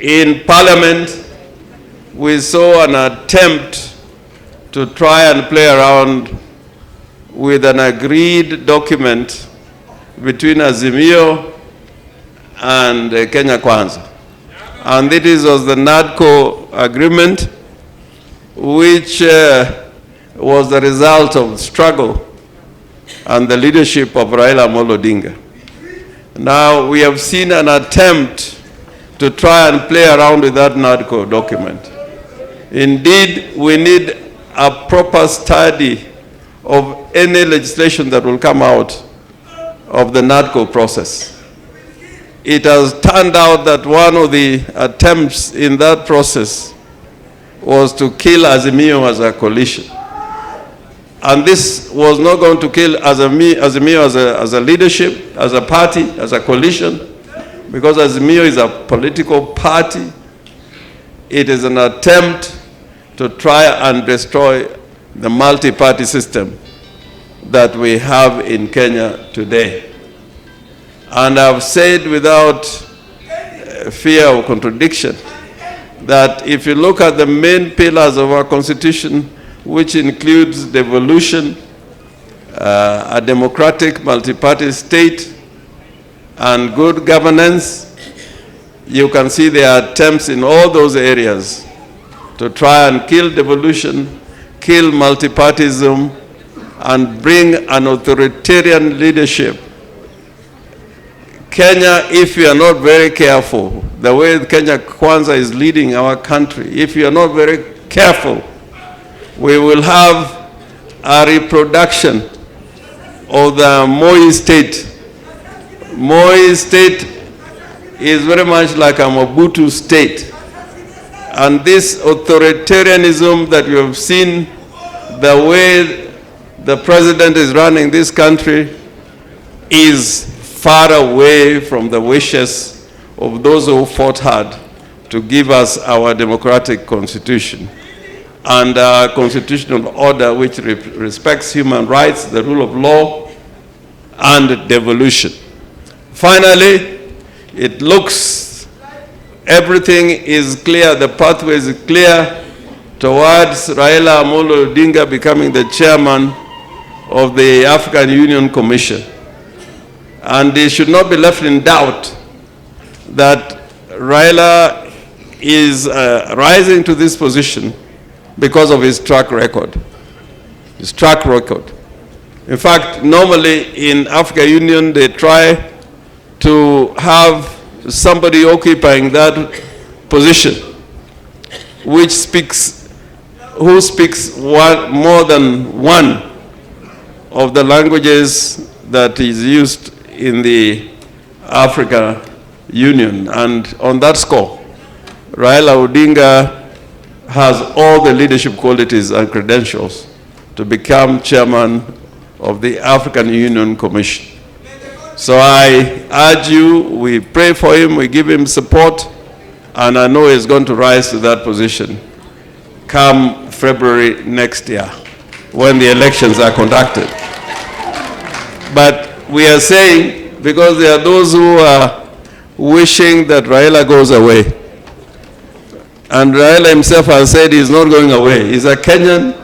In Parliament, we saw an attempt to try and play around with an agreed document between Azimio and Kenya Kwanza. And this was the NADCO agreement, which was the result of struggle and the leadership of Raila Odinga. Now we have seen an attempt to try and play around with that NADCO document. Indeed, we need a proper study of any legislation that will come out of the NADCO process. It has turned out that one of the attempts in that process was to kill Azimio as a coalition. And this was not going to kill Azimio as a leadership, as a party, as a coalition, because Azimio is a political party. It is an attempt to try and destroy the multi-party system that we have in Kenya today. And I've said without fear of contradiction that if you look at the main pillars of our constitution, which includes devolution, a democratic multi-party state, and good governance, you can see there are attempts in all those areas to try and kill devolution, kill multipartyism, and bring an authoritarian leadership. Kenya, if we are not very careful, the way Kenya Kwanza is leading our country, if we are not very careful, we will have a reproduction of the Moi state. Moi state is very much like a Mobutu state. And this authoritarianism that you have seen, the way the president is running this country, is far away from the wishes of those who fought hard to give us our democratic constitution and our constitutional order which respects human rights, the rule of law, and devolution. Finally, it looks everything is clear, the pathway is clear towards Raila Amolo Odinga becoming the chairman of the African Union Commission. And it should not be left in doubt that Raila is rising to this position because of his track record. His track record. In fact, normally in African Union, they try to have somebody occupying that position, who speaks more than one of the languages that is used in the African Union. And on that score, Raila Odinga has all the leadership qualities and credentials to become chairman of the African Union Commission. So I urge you, we pray for him, we give him support, and I know he's going to rise to that position come February next year when the elections are conducted. But we are saying, because there are those who are wishing that Raila goes away. And Raila himself has said he's not going away. He's a Kenyan,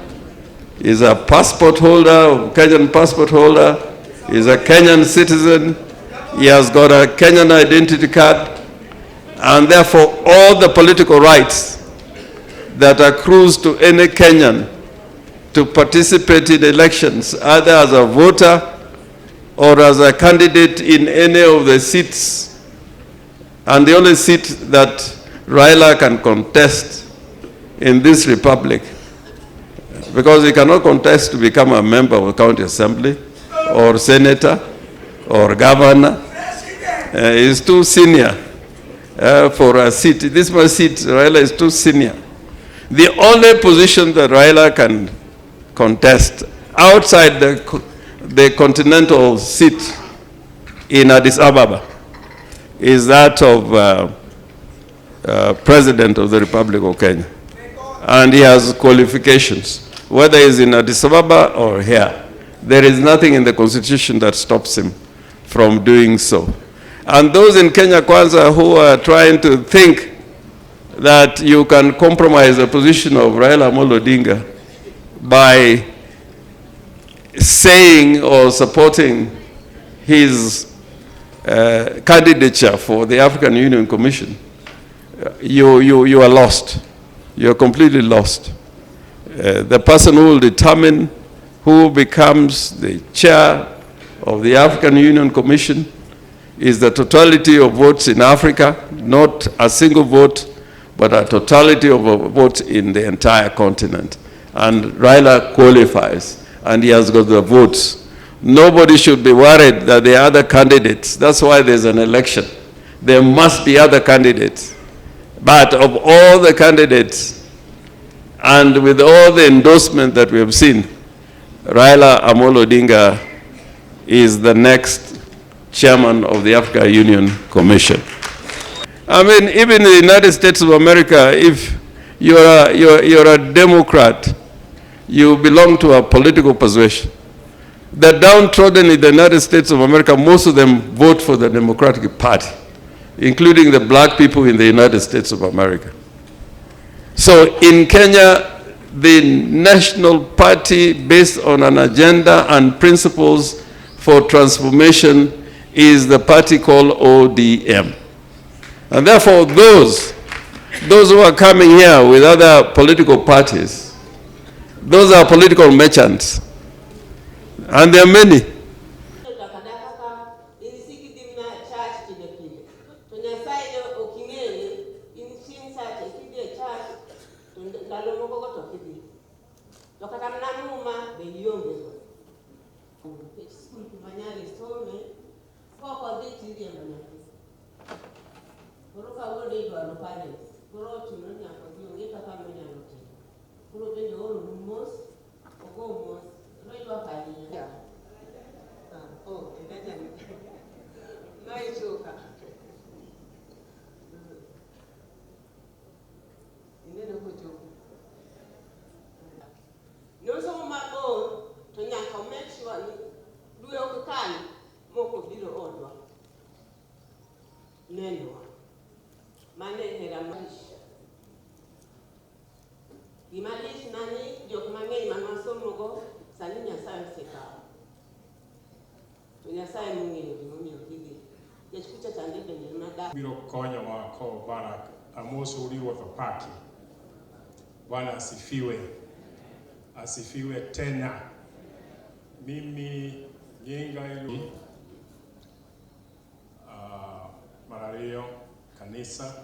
he's a passport holder, Kenyan passport holder, he's a Kenyan citizen, he has got a Kenyan identity card, and therefore all the political rights that accrues to any Kenyan to participate in elections, either as a voter or as a candidate in any of the seats. And the only seat that Raila can contest in this republic, because he cannot contest to become a member of the county assembly or senator or governor. He's too senior for a seat. This my seat, Raila is too senior. The only position that Raila can contest outside the continental seat in Addis Ababa is that of President of the Republic of Kenya. And he has qualifications, whether he's in Addis Ababa or here. There is nothing in the Constitution that stops him from doing so. And those in Kenya Kwanza who are trying to think that you can compromise the position of Raila Amolo Odinga by saying or supporting his candidature for the African Union Commission, you are lost. You are completely lost. The person who will determine who becomes the chair of the African Union Commission is the totality of votes in Africa, not a single vote, but a totality of votes in the entire continent. And Raila qualifies, and he has got the votes. Nobody should be worried that there are other candidates. That's why there's an election. There must be other candidates. But of all the candidates, and with all the endorsement that we have seen, Raila Amolo Odinga is the next chairman of the African Union Commission. I mean, even in the United States of America, if you're a Democrat, you belong to a political persuasion. The downtrodden in the United States of America, most of them vote for the Democratic Party, including the black people in the United States of America. So in Kenya, the national party based on an agenda and principles for transformation is the party called ODM. And therefore, those who are coming here with other political parties, those are political merchants. And there are many. Biro konyo wako Barak amoso uliwa thapaki. Bwana asifiwe. Asifiwe tena. Mimi nyinga ilu Marario kanisa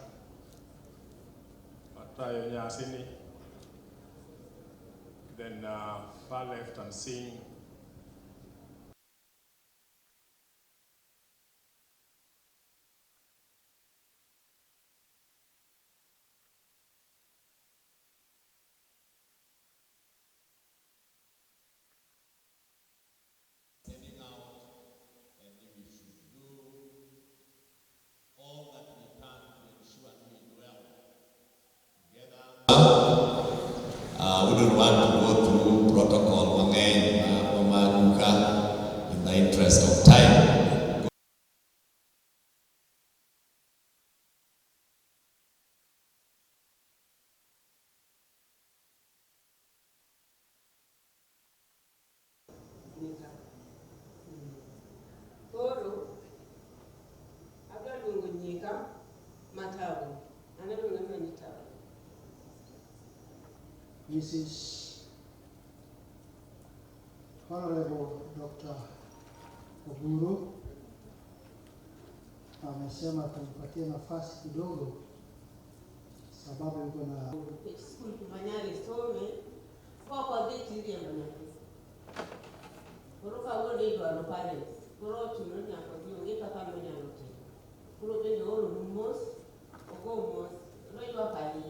Matayo Nyasini. Then far left I'm seeing we don't want to go through protocol again, in the interest of time. Mrs. Honorable Dr. Uhuru amesema tumpatie nafasi kidogo sababu yuko na school kumanyari some kwa deti ya manaki. Kuruka wole ndo alopale. Kuro chuno nya kwa dio ngeka kama nya lote. Kuro bende oro numos ogomos ro yo pali.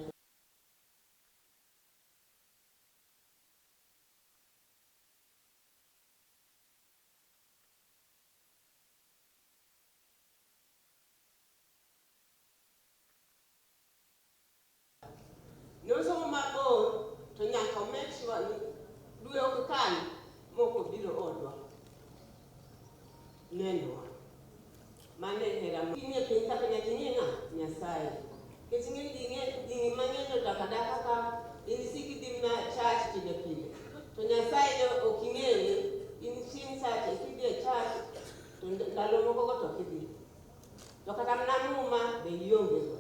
Neno mane hera kinye pinta kanya kinyena nyasai Kesingin dingi mang'eny takadaka ka inisiki dimna church pile. To Nyasaye oking'eyi inisin sache kidhi church to ndalo moko to kidhi. To kata mnamuma be ionge.